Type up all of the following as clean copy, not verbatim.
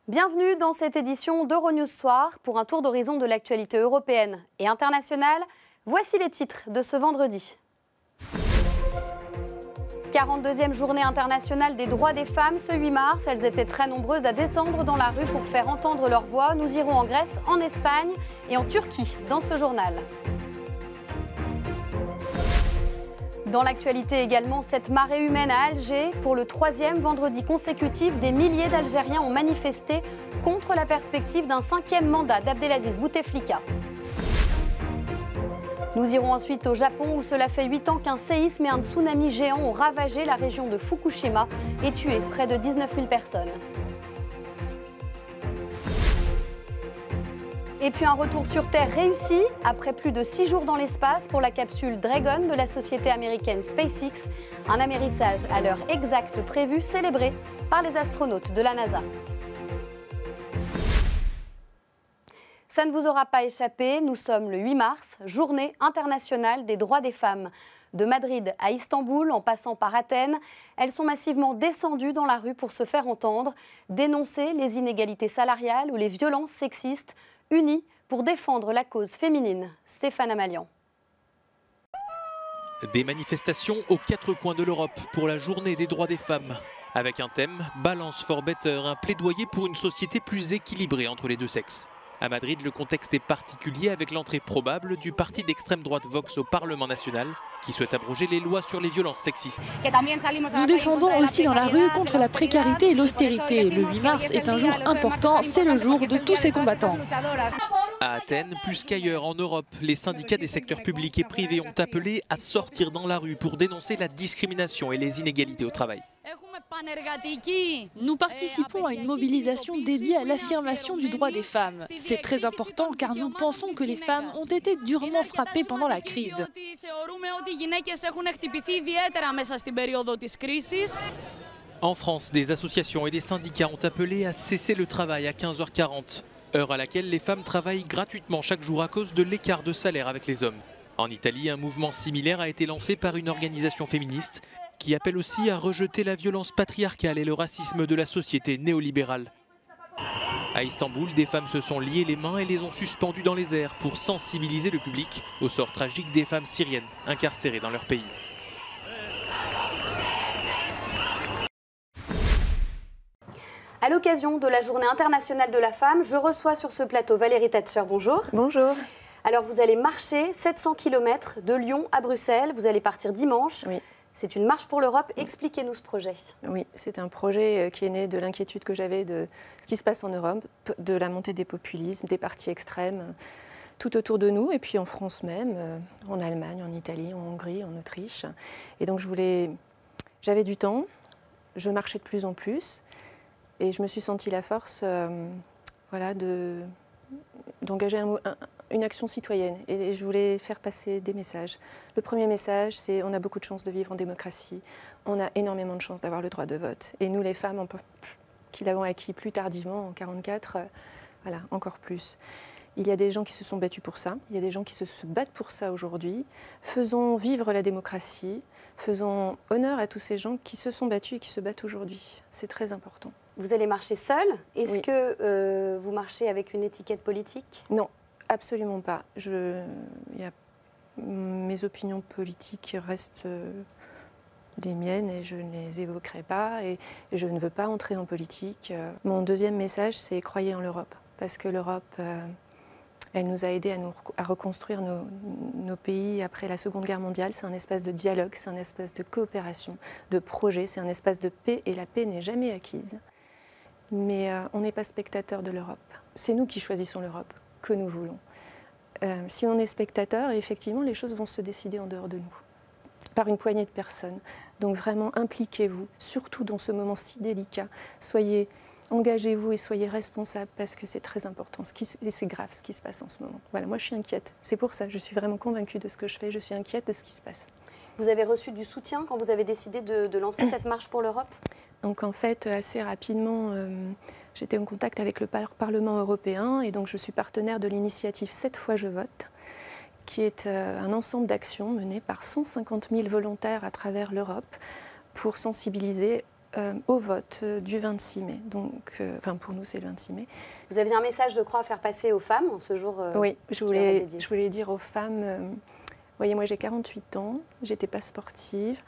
Bienvenue dans cette édition d'Euronews Soir pour un tour d'horizon de l'actualité européenne et internationale. Voici les titres de ce vendredi. 42e journée internationale des droits des femmes ce 8 mars. Elles étaient très nombreuses à descendre dans la rue pour faire entendre leur voix. Nous irons en Grèce, en Espagne et en Turquie dans ce journal. Dans l'actualité également, cette marée humaine à Alger. Pour le 3e vendredi consécutif, des milliers d'Algériens ont manifesté contre la perspective d'un 5e mandat d'Abdelaziz Bouteflika. Nous irons ensuite au Japon où cela fait 8 ans qu'un séisme et un tsunami géant ont ravagé la région de Fukushima et tué près de 19 000 personnes. Et puis un retour sur Terre réussi après plus de 6 jours dans l'espace pour la capsule Dragon de la société américaine SpaceX. Un amérissage à l'heure exacte prévue, célébré par les astronautes de la NASA. Ça ne vous aura pas échappé, nous sommes le 8 mars, journée internationale des droits des femmes. De Madrid à Istanbul, en passant par Athènes, elles sont massivement descendues dans la rue pour se faire entendre, dénoncer les inégalités salariales ou les violences sexistes, unies pour défendre la cause féminine. Stéphane Amalian. Des manifestations aux 4 coins de l'Europe pour la journée des droits des femmes. Avec un thème, Balance for Better, un plaidoyer pour une société plus équilibrée entre les deux sexes. À Madrid, le contexte est particulier avec l'entrée probable du parti d'extrême droite Vox au Parlement national qui souhaite abroger les lois sur les violences sexistes. Nous descendons aussi dans la rue contre la précarité et l'austérité. Le 8 mars est un jour important, c'est le jour de tous ces combattants. À Athènes, plus qu'ailleurs en Europe, les syndicats des secteurs publics et privés ont appelé à sortir dans la rue pour dénoncer la discrimination et les inégalités au travail. Nous participons à une mobilisation dédiée à l'affirmation du droit des femmes. C'est très important car nous pensons que les femmes ont été durement frappées pendant la crise. En France, des associations et des syndicats ont appelé à cesser le travail à 15h40, heure à laquelle les femmes travaillent gratuitement chaque jour à cause de l'écart de salaire avec les hommes. En Italie, un mouvement similaire a été lancé par une organisation féministe qui appelle aussi à rejeter la violence patriarcale et le racisme de la société néolibérale. À Istanbul, des femmes se sont liées les mains et les ont suspendues dans les airs pour sensibiliser le public au sort tragique des femmes syriennes incarcérées dans leur pays. À l'occasion de la Journée internationale de la femme, je reçois sur ce plateau Valérie Thatcher. Bonjour. Bonjour. Alors vous allez marcher 700 km de Lyon à Bruxelles. Vous allez partir dimanche. Oui. C'est une marche pour l'Europe. Expliquez-nous ce projet. Oui, c'est un projet qui est né de l'inquiétude que j'avais de ce qui se passe en Europe, de la montée des populismes, des partis extrêmes, tout autour de nous, et puis en France même, en Allemagne, en Italie, en Hongrie, en Autriche. Et donc j'avais du temps, je marchais de plus en plus, et je me suis sentie la force d'engager une action citoyenne. Et je voulais faire passer des messages. Le premier message, c'est on a beaucoup de chance de vivre en démocratie. On a énormément de chance d'avoir le droit de vote. Et nous, les femmes, qui l'avons acquis plus tardivement, en 1944, encore plus. Il y a des gens qui se sont battus pour ça. Il y a des gens qui se battent pour ça aujourd'hui. Faisons vivre la démocratie. Faisons honneur à tous ces gens qui se sont battus et qui se battent aujourd'hui. C'est très important. Vous allez marcher seule. Est-ce Oui. que vous marchez avec une étiquette politique? Non, absolument pas. Mes opinions politiques restent les miennes et je ne les évoquerai pas. Et je ne veux pas entrer en politique. Mon deuxième message, c'est croyez en l'Europe. Parce que l'Europe, elle nous a aidés à reconstruire nos pays après la Seconde Guerre mondiale. C'est un espace de dialogue, c'est un espace de coopération, de projet, c'est un espace de paix. Et la paix n'est jamais acquise. Mais on n'est pas spectateur de l'Europe. C'est nous qui choisissons l'Europe que nous voulons. Si on est spectateur, effectivement, les choses vont se décider en dehors de nous, par une poignée de personnes. Donc vraiment, impliquez-vous, surtout dans ce moment si délicat. Engagez-vous et soyez responsables parce que c'est très important. Et c'est grave ce qui se passe en ce moment. Voilà, moi je suis inquiète. C'est pour ça, je suis vraiment convaincue de ce que je fais. Je suis inquiète de ce qui se passe. Vous avez reçu du soutien quand vous avez décidé de lancer cette marche pour l'Europe? Donc en fait, assez rapidement, j'étais en contact avec le Parlement européen et donc je suis partenaire de l'initiative 7 fois je vote, qui est un ensemble d'actions menées par 150 000 volontaires à travers l'Europe pour sensibiliser au vote du 26 mai. Donc, pour nous, c'est le 26 mai. Vous aviez un message, je crois, à faire passer aux femmes en ce jour. Oui, je voulais dire aux femmes, voyez, moi j'ai 48 ans, j'étais pas sportive.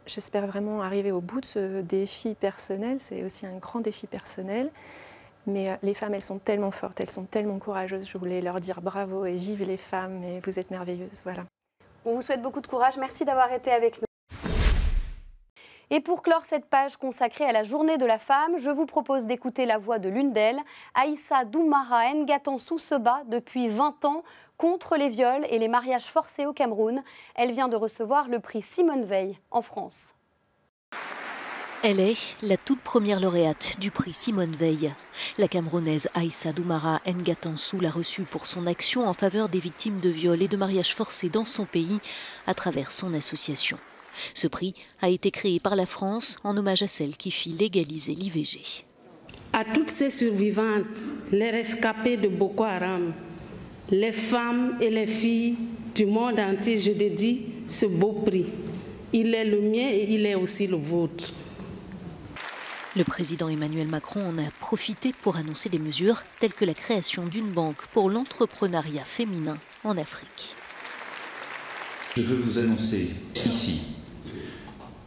J'espère vraiment arriver au bout de ce défi personnel. C'est aussi un grand défi personnel. Mais les femmes, elles sont tellement fortes, elles sont tellement courageuses. Je voulais leur dire bravo et vive les femmes et vous êtes merveilleuses. Voilà. On vous souhaite beaucoup de courage. Merci d'avoir été avec nous. Et pour clore cette page consacrée à la journée de la femme, je vous propose d'écouter la voix de l'une d'elles. Aïssa Doumara Ngatansou se bat depuis 20 ans contre les viols et les mariages forcés au Cameroun. Elle vient de recevoir le prix Simone Veil en France. Elle est la toute première lauréate du prix Simone Veil. La Camerounaise Aïssa Doumara Ngatansou l'a reçue pour son action en faveur des victimes de viols et de mariages forcés dans son pays à travers son association. Ce prix a été créé par la France en hommage à celle qui fit légaliser l'IVG. À toutes ces survivantes, les rescapées de Boko Haram, les femmes et les filles du monde entier, je dédie ce beau prix. Il est le mien et il est aussi le vôtre. Le président Emmanuel Macron en a profité pour annoncer des mesures telles que la création d'une banque pour l'entrepreneuriat féminin en Afrique. Je veux vous annoncer ici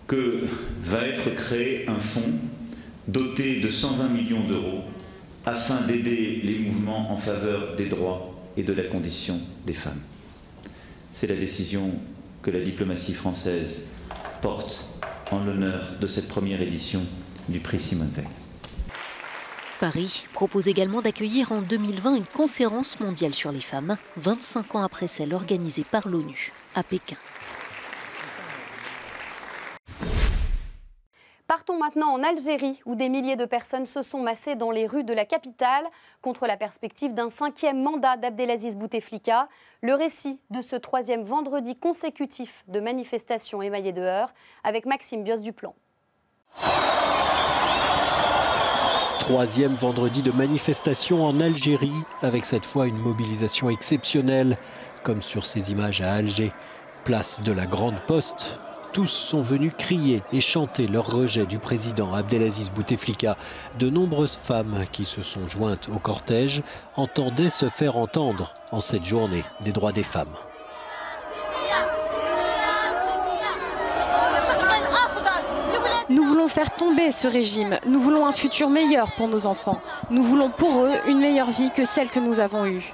que va être créé un fonds doté de 120 millions d'euros afin d'aider les mouvements en faveur des droits et de la condition des femmes. C'est la décision que la diplomatie française porte en l'honneur de cette première édition du prix Simone Veil. Paris propose également d'accueillir en 2020 une conférence mondiale sur les femmes, 25 ans après celle organisée par l'ONU à Pékin. Partons maintenant en Algérie, où des milliers de personnes se sont massées dans les rues de la capitale contre la perspective d'un 5e mandat d'Abdelaziz Bouteflika. Le récit de ce 3e vendredi consécutif de manifestations émaillées de heurts avec Maxime Bios-Duplan. 3e vendredi de manifestation en Algérie, avec cette fois une mobilisation exceptionnelle, comme sur ces images à Alger. Place de la Grande Poste, tous sont venus crier et chanter leur rejet du président Abdelaziz Bouteflika. De nombreuses femmes qui se sont jointes au cortège entendaient se faire entendre en cette journée des droits des femmes. Nous voulons faire tomber ce régime. Nous voulons un futur meilleur pour nos enfants. Nous voulons pour eux une meilleure vie que celle que nous avons eue.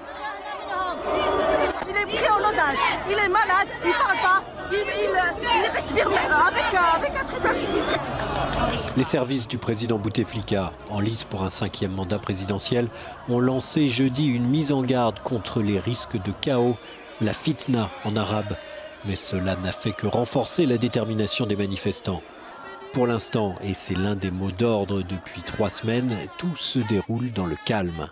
Il est pris en otage, il est malade, il ne parle pas, il respire avec un truc artificiel. Les services du président Bouteflika, en lice pour un 5e mandat présidentiel, ont lancé jeudi une mise en garde contre les risques de chaos, la fitna en arabe. Mais cela n'a fait que renforcer la détermination des manifestants. Pour l'instant, et c'est l'un des mots d'ordre depuis 3 semaines, tout se déroule dans le calme.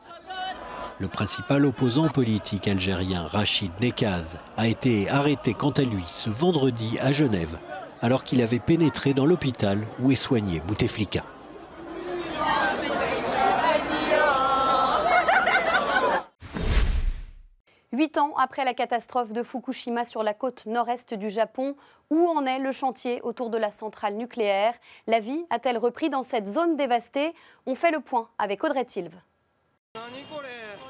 Le principal opposant politique algérien, Rachid Nekaz, a été arrêté quant à lui ce vendredi à Genève, alors qu'il avait pénétré dans l'hôpital où est soigné Bouteflika. Huit ans après la catastrophe de Fukushima sur la côte nord-est du Japon, où en est le chantier autour de la centrale nucléaire? La vie a-t-elle repris dans cette zone dévastée? On fait le point avec Audrey Tilve.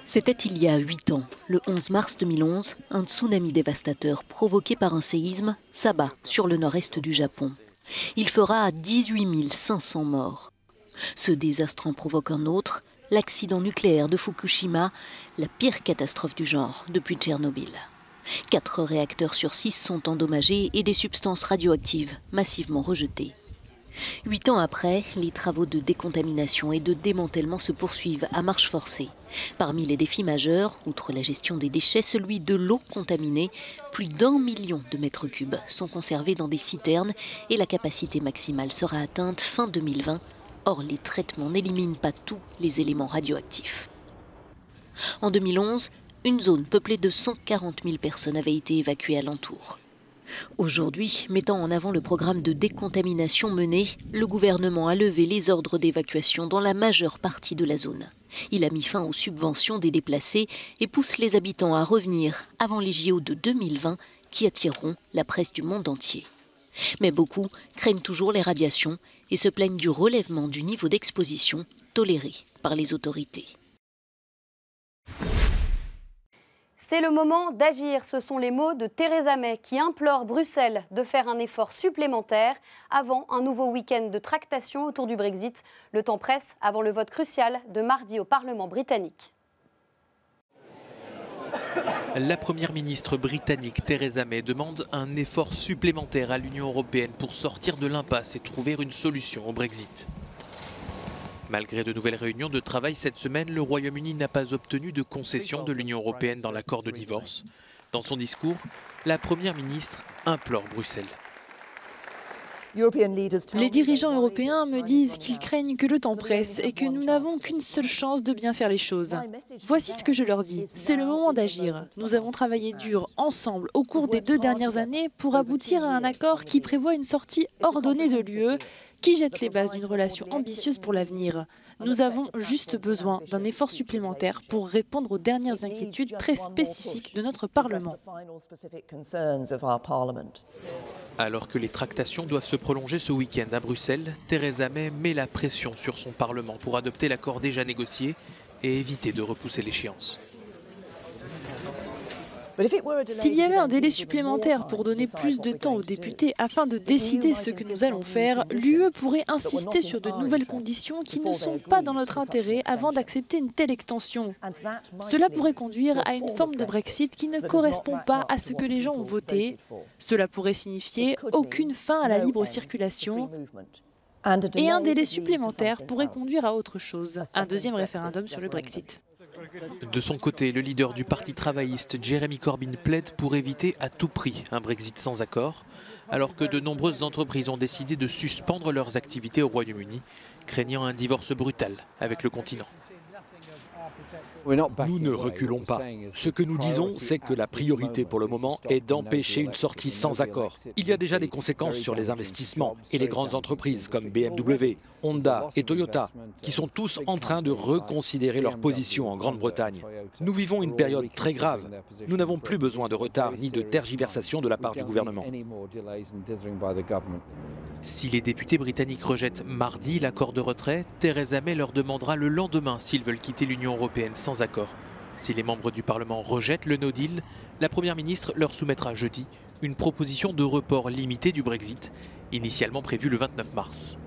C'était il y a 8 ans, le 11 mars 2011, un tsunami dévastateur provoqué par un séisme s'abat sur le nord-est du Japon. Il fera 18 500 morts. Ce désastre en provoque un autre, l'accident nucléaire de Fukushima, la pire catastrophe du genre depuis Tchernobyl. 4 réacteurs sur 6 sont endommagés et des substances radioactives massivement rejetées. 8 ans après, les travaux de décontamination et de démantèlement se poursuivent à marche forcée. Parmi les défis majeurs, outre la gestion des déchets, celui de l'eau contaminée. Plus d'1 million de mètres cubes sont conservés dans des citernes et la capacité maximale sera atteinte fin 2020. Or, les traitements n'éliminent pas tous les éléments radioactifs. En 2011, une zone peuplée de 140 000 personnes avait été évacuée alentour. Aujourd'hui, mettant en avant le programme de décontamination mené, le gouvernement a levé les ordres d'évacuation dans la majeure partie de la zone. Il a mis fin aux subventions des déplacés et pousse les habitants à revenir avant les JO de 2020 qui attireront la presse du monde entier. Mais beaucoup craignent toujours les radiations et se plaignent du relèvement du niveau d'exposition toléré par les autorités. C'est le moment d'agir. Ce sont les mots de Theresa May qui implore Bruxelles de faire un effort supplémentaire avant un nouveau week-end de tractation autour du Brexit. Le temps presse avant le vote crucial de mardi au Parlement britannique. La première ministre britannique Theresa May demande un effort supplémentaire à l'Union européenne pour sortir de l'impasse et trouver une solution au Brexit. Malgré de nouvelles réunions de travail cette semaine, le Royaume-Uni n'a pas obtenu de concession de l'Union européenne dans l'accord de divorce. Dans son discours, la première ministre implore Bruxelles. Les dirigeants européens me disent qu'ils craignent que le temps presse et que nous n'avons qu'une seule chance de bien faire les choses. Voici ce que je leur dis. C'est le moment d'agir. Nous avons travaillé dur ensemble au cours des 2 dernières années pour aboutir à un accord qui prévoit une sortie ordonnée de l'UE, qui jette les bases d'une relation ambitieuse pour l'avenir. Nous avons juste besoin d'un effort supplémentaire pour répondre aux dernières inquiétudes très spécifiques de notre Parlement. Alors que les tractations doivent se prolonger ce week-end à Bruxelles, Theresa May met la pression sur son Parlement pour adopter l'accord déjà négocié et éviter de repousser l'échéance. S'il y avait un délai supplémentaire pour donner plus de temps aux députés afin de décider ce que nous allons faire, l'UE pourrait insister sur de nouvelles conditions qui ne sont pas dans notre intérêt avant d'accepter une telle extension. Cela pourrait conduire à une forme de Brexit qui ne correspond pas à ce que les gens ont voté. Cela pourrait signifier aucune fin à la libre circulation. Et un délai supplémentaire pourrait conduire à autre chose, un deuxième référendum sur le Brexit. De son côté, le leader du Parti travailliste, Jeremy Corbyn, plaide pour éviter à tout prix un Brexit sans accord, alors que de nombreuses entreprises ont décidé de suspendre leurs activités au Royaume-Uni, craignant un divorce brutal avec le continent. Nous ne reculons pas. Ce que nous disons, c'est que la priorité pour le moment est d'empêcher une sortie sans accord. Il y a déjà des conséquences sur les investissements et les grandes entreprises comme BMW, Honda et Toyota, qui sont tous en train de reconsidérer leur position en Grande-Bretagne. Nous vivons une période très grave. Nous n'avons plus besoin de retard ni de tergiversation de la part du gouvernement. Si les députés britanniques rejettent mardi l'accord de retrait, Theresa May leur demandera le lendemain s'ils veulent quitter l'Union européenne sans accord. Si les membres du Parlement rejettent le no deal, la Première ministre leur soumettra jeudi une proposition de report limité du Brexit, initialement prévue le 29 mars.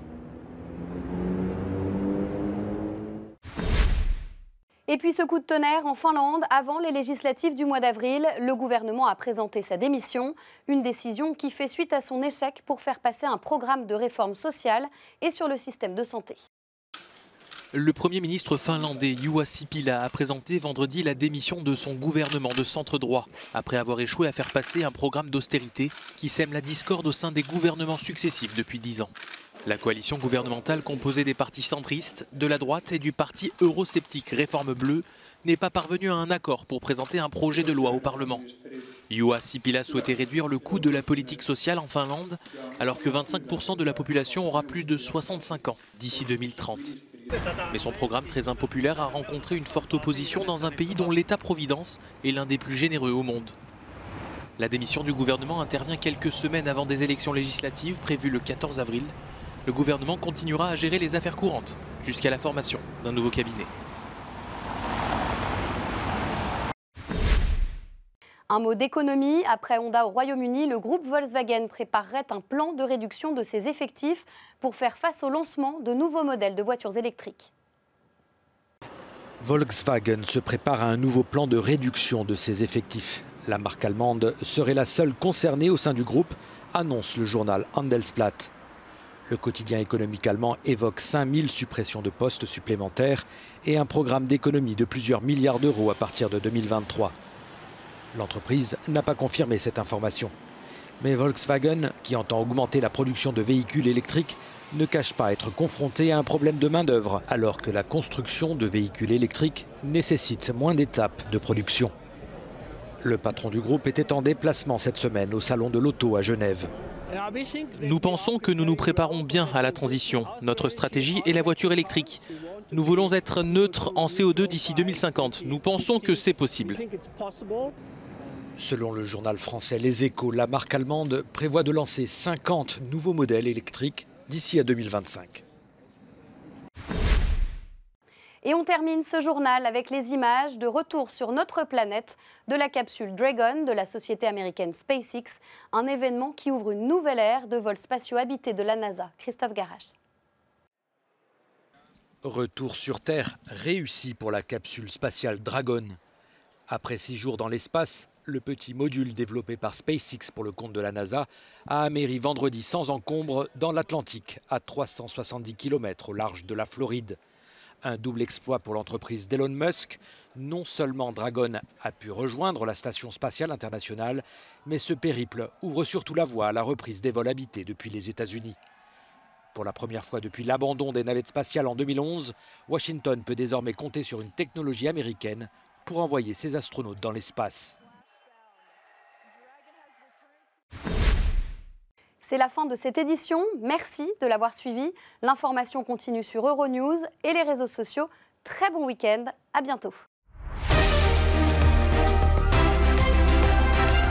Et puis ce coup de tonnerre en Finlande, avant les législatives du mois d'avril, le gouvernement a présenté sa démission, une décision qui fait suite à son échec pour faire passer un programme de réforme sociale et sur le système de santé. Le Premier ministre finlandais Juha Sipilä a présenté vendredi la démission de son gouvernement de centre-droit, après avoir échoué à faire passer un programme d'austérité qui sème la discorde au sein des gouvernements successifs depuis 10 ans. La coalition gouvernementale composée des partis centristes, de la droite et du parti eurosceptique Réforme Bleue n'est pas parvenue à un accord pour présenter un projet de loi au Parlement. Juha Sipilä souhaitait réduire le coût de la politique sociale en Finlande, alors que 25% de la population aura plus de 65 ans d'ici 2030. Mais son programme très impopulaire a rencontré une forte opposition dans un pays dont l'État-providence est l'un des plus généreux au monde. La démission du gouvernement intervient quelques semaines avant des élections législatives prévues le 14 avril. Le gouvernement continuera à gérer les affaires courantes jusqu'à la formation d'un nouveau cabinet. Un mot d'économie. Après Honda au Royaume-Uni, le groupe Volkswagen préparerait un plan de réduction de ses effectifs pour faire face au lancement de nouveaux modèles de voitures électriques. Volkswagen se prépare à un nouveau plan de réduction de ses effectifs. La marque allemande serait la seule concernée au sein du groupe, annonce le journal Handelsblatt. Le quotidien économique allemand évoque 5000 suppressions de postes supplémentaires et un programme d'économie de plusieurs milliards d'euros à partir de 2023. L'entreprise n'a pas confirmé cette information. Mais Volkswagen, qui entend augmenter la production de véhicules électriques, ne cache pas être confronté à un problème de main-d'œuvre, alors que la construction de véhicules électriques nécessite moins d'étapes de production. Le patron du groupe était en déplacement cette semaine au salon de l'auto à Genève. Nous pensons que nous nous préparons bien à la transition. Notre stratégie est la voiture électrique. Nous voulons être neutres en CO2 d'ici 2050. Nous pensons que c'est possible. Selon le journal français Les Échos, la marque allemande prévoit de lancer 50 nouveaux modèles électriques d'ici à 2025. Et on termine ce journal avec les images de retour sur notre planète de la capsule Dragon de la société américaine SpaceX, un événement qui ouvre une nouvelle ère de vols spatiaux habités de la NASA. Christophe Garrache. Retour sur Terre réussi pour la capsule spatiale Dragon. Après 6 jours dans l'espace, le petit module développé par SpaceX pour le compte de la NASA a améri vendredi sans encombre dans l'Atlantique, à 370 km au large de la Floride. Un double exploit pour l'entreprise d'Elon Musk. Non seulement Dragon a pu rejoindre la Station spatiale internationale, mais ce périple ouvre surtout la voie à la reprise des vols habités depuis les États-Unis. Pour la première fois depuis l'abandon des navettes spatiales en 2011, Washington peut désormais compter sur une technologie américaine pour envoyer ses astronautes dans l'espace. C'est la fin de cette édition. Merci de l'avoir suivi. L'information continue sur Euronews et les réseaux sociaux. Très bon week-end. À bientôt.